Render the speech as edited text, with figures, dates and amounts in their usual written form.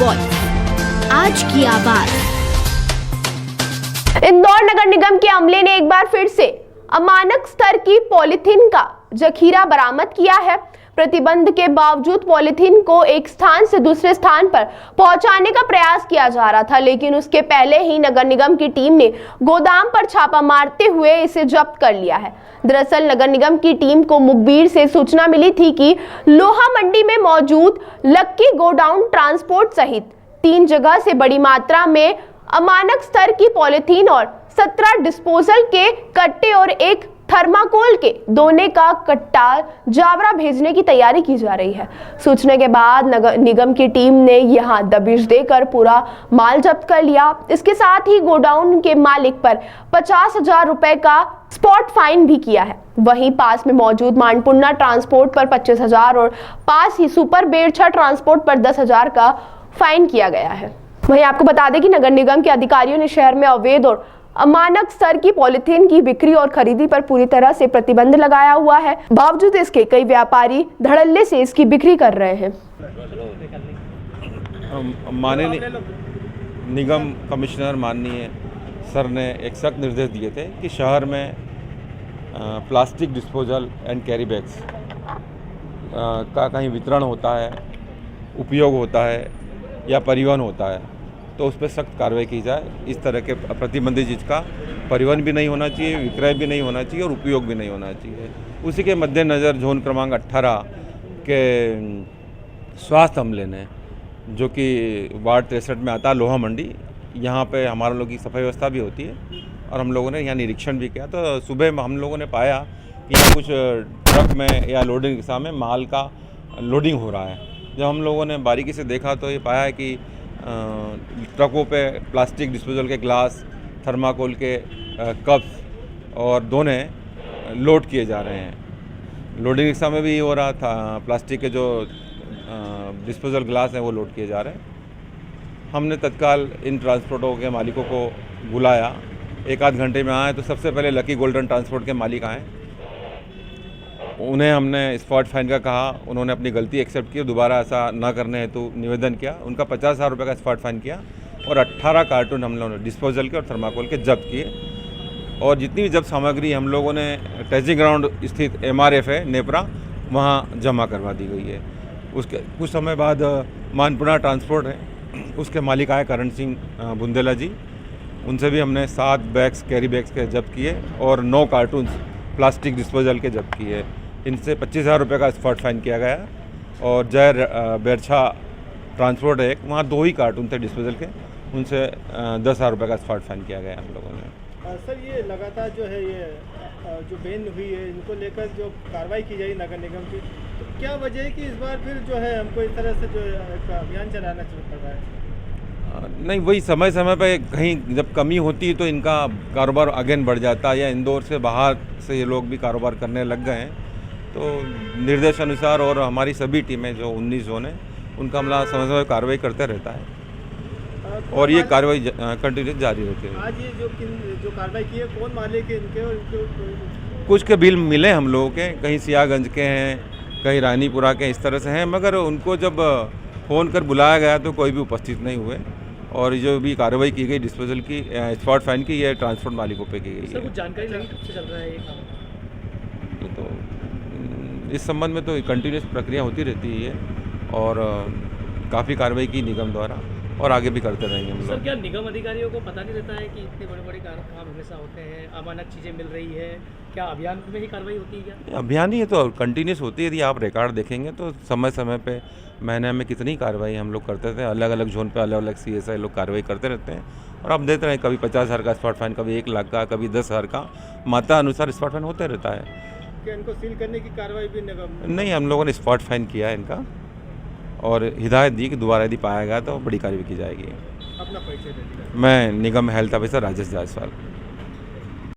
Voice, आज की आवाज। इंदौर नगर निगम के अमले ने एक बार फिर से अमानक स्तर की पॉलीथीन का जखीरा बरामद किया है। प्रतिबंध के बावजूद पॉलीथीन को एक स्थान से दूसरे स्थान पर पहुंचाने का प्रयास किया जा रहा था, लेकिन उसके पहले ही नगर निगम की टीम ने गोदाम पर छापा मारते हुए इसे जब्त कर लिया है। दरअसल नगर निगम की टीम को मुखबिर से सूचना मिली थी कि लोहा मंडी में मौजूद लक्की गोडाउन ट्रांसपोर्ट सहित 3 जगह से बड़ी मात्रा में अमानक स्तर की पॉलीथीन और 17 डिस्पोजल के कट्टे और एक थर्माकोल के दोने का कट्टा जावरा भेजने की तैयारी की जा रही है। सूचना के बाद नगर निगम की टीम ने यहां दबिश देकर पूरा माल जब्त कर लिया। इसके साथ ही गोडाउन के मालिक पर 50,000 रुपए का स्पॉट फाइन भी किया है। वहीं पास में मौजूद मानपुन्ना ट्रांसपोर्ट पर 25,000 और पास ही सुपर बेरछा ट्रांसपोर्ट पर 10,000 का फाइन किया गया है। वहीं आपको बता दें कि नगर निगम के अधिकारियों ने शहर में अवैध और अमानक स्तर की पॉलीथीन की बिक्री और खरीदी पर पूरी तरह से प्रतिबंध लगाया हुआ है। बावजूद इसके कई व्यापारी धड़ल्ले से इसकी बिक्री कर रहे हैं। माननीय निगम कमिश्नर माननीय सर ने एक सख्त निर्देश दिए थे कि शहर में plastic disposal and carry bags का कहीं वितरण होता है, उपयोग होता है या परिवहन होता है तो उस पर सख्त कार्रवाई की जाए। इस तरह के प्रतिबंधित चीज़ का परिवहन भी नहीं होना चाहिए, विक्रय भी नहीं होना चाहिए और उपयोग भी नहीं होना चाहिए। उसी के मद्देनज़र जोन क्रमांक 18 के स्वास्थ्य अमले ने, जो कि वार्ड 63 में आता है लोहा मंडी, यहाँ पे हमारे लोगों की सफाई व्यवस्था भी होती है और हम लोगों ने यहाँ निरीक्षण भी किया। तो सुबह में हम लोगों ने पाया कि यहाँ कुछ ट्रक में या लोडिंग रिक्शा में माल का लोडिंग हो रहा है। जब हम लोगों ने बारीकी से देखा तो ये पाया है कि ट्रकों पे प्लास्टिक डिस्पोजल के ग्लास, थर्माकोल के कप्स और दोने लोड किए जा रहे हैं। लोडिंग रिक्शा में भी हो रहा था, प्लास्टिक के जो डिस्पोजल ग्लास हैं वो लोड किए जा रहे हैं। हमने तत्काल इन ट्रांसपोर्टों के मालिकों को बुलाया, 1-8 घंटे में आए तो सबसे पहले लकी गोल्डन ट्रांसपोर्ट के मालिक आए। उन्हें हमने स्पॉट फाइन का कहा, उन्होंने अपनी गलती एक्सेप्ट की, दोबारा ऐसा ना करने हेतु निवेदन किया। उनका 50,000 रुपये का स्पॉट फाइन किया और 18 कार्टून हम लोगों ने डिस्पोजल के और थर्माकोल के जब्त किए। और जितनी भी जब्त सामग्री हम लोगों ने टेस्टिंग ग्राउंड स्थित MRF है नेपरा, वहाँ जमा करवा दी गई है। उसके कुछ समय बाद मानपुरा ट्रांसपोर्ट है, उसके मालिक आए करण सिंह बुंदेला जी, उनसे भी हमने 7 बैग्स कैरी बैग्स के जब्त किए और 9 कार्टून प्लास्टिक डिस्पोजल के जब्त किए। इनसे 25,000 रुपये का स्पॉट फाइन किया गया और जय बेरछा ट्रांसपोर्ट है, वहाँ 2 ही कार्टून थे डिस्पोजल के, उनसे 10,000 रुपये का स्पॉट फाइन किया गया हम लोगों ने। सर, ये लगातार जो है ये जो बैन हुई है, इनको लेकर जो कार्रवाई की जाएगी नगर निगम की, तो क्या वजह है कि इस बार फिर जो है हमको इस तरह से जो एक अभियान चलाना पड़ रहा है? नहीं, वही समय समय पे कहीं जब कमी होती है तो इनका कारोबार अगेन बढ़ जाता है, या इंदौर से बाहर से ये लोग भी कारोबार करने लग गए हैं। तो निर्देश अनुसार और हमारी सभी टीमें जो 19 जोन है उनका हमला समय समय कार्रवाई करते रहता है और ये कार्रवाई कंटिन्यूस जारी रहती है। आज ये जो कार्रवाई की है, कौन मालिक है इनके? और कुछ के बिल मिले हम लोगों के, कहीं सियागंज के हैं, कहीं रानीपुरा के, इस तरह से हैं, मगर उनको जब फ़ोन कर बुलाया गया तो कोई भी उपस्थित नहीं हुए। और जो भी कार्रवाई की गई डिस्पोजल की, स्पॉट फाइन की, ये ट्रांसपोर्ट मालिकों पे की गई है। कुछ जानकारी लगी कब से चल रहा है ये काम? तो इस संबंध में तो कंटिन्यूस प्रक्रिया होती रहती है और काफ़ी कार्रवाई की निगम द्वारा और आगे भी करते रहेंगे हम लोग। सर, क्या निगम अधिकारियों को पता नहीं रहता है कि इतने बड़े बड़े काम हमेशा होते हैं, अमानक चीज़ें मिल रही है? क्या अभियान में ही कार्रवाई होती है क्या? अभियान ही है तो कंटिन्यूस होती है। यदि आप रिकॉर्ड देखेंगे तो समय समय पे महीने में कितनी कार्रवाई हम लोग करते थे, अलग अलग जोन पे अलग अलग CSI लोग कार्रवाई करते रहते हैं और आप देते रहे, कभी 50,000 का स्पॉट फाइन, कभी 1 लाख का, कभी 10,000 का, मात्रा अनुसार स्पॉट फाइन होते रहता है। क्या इनको सील करने की कार्रवाई भी निगम? नहीं, हम लोगों ने स्पॉट फाइन किया है इनका और हिदायत दी कि दोबारा यदि पाया गया तो बड़ी कार्रवाई की जाएगी। अपना परिचय दे दीजिए। मैं निगम हेल्थ ऑफिसर राजेश जायसवाल।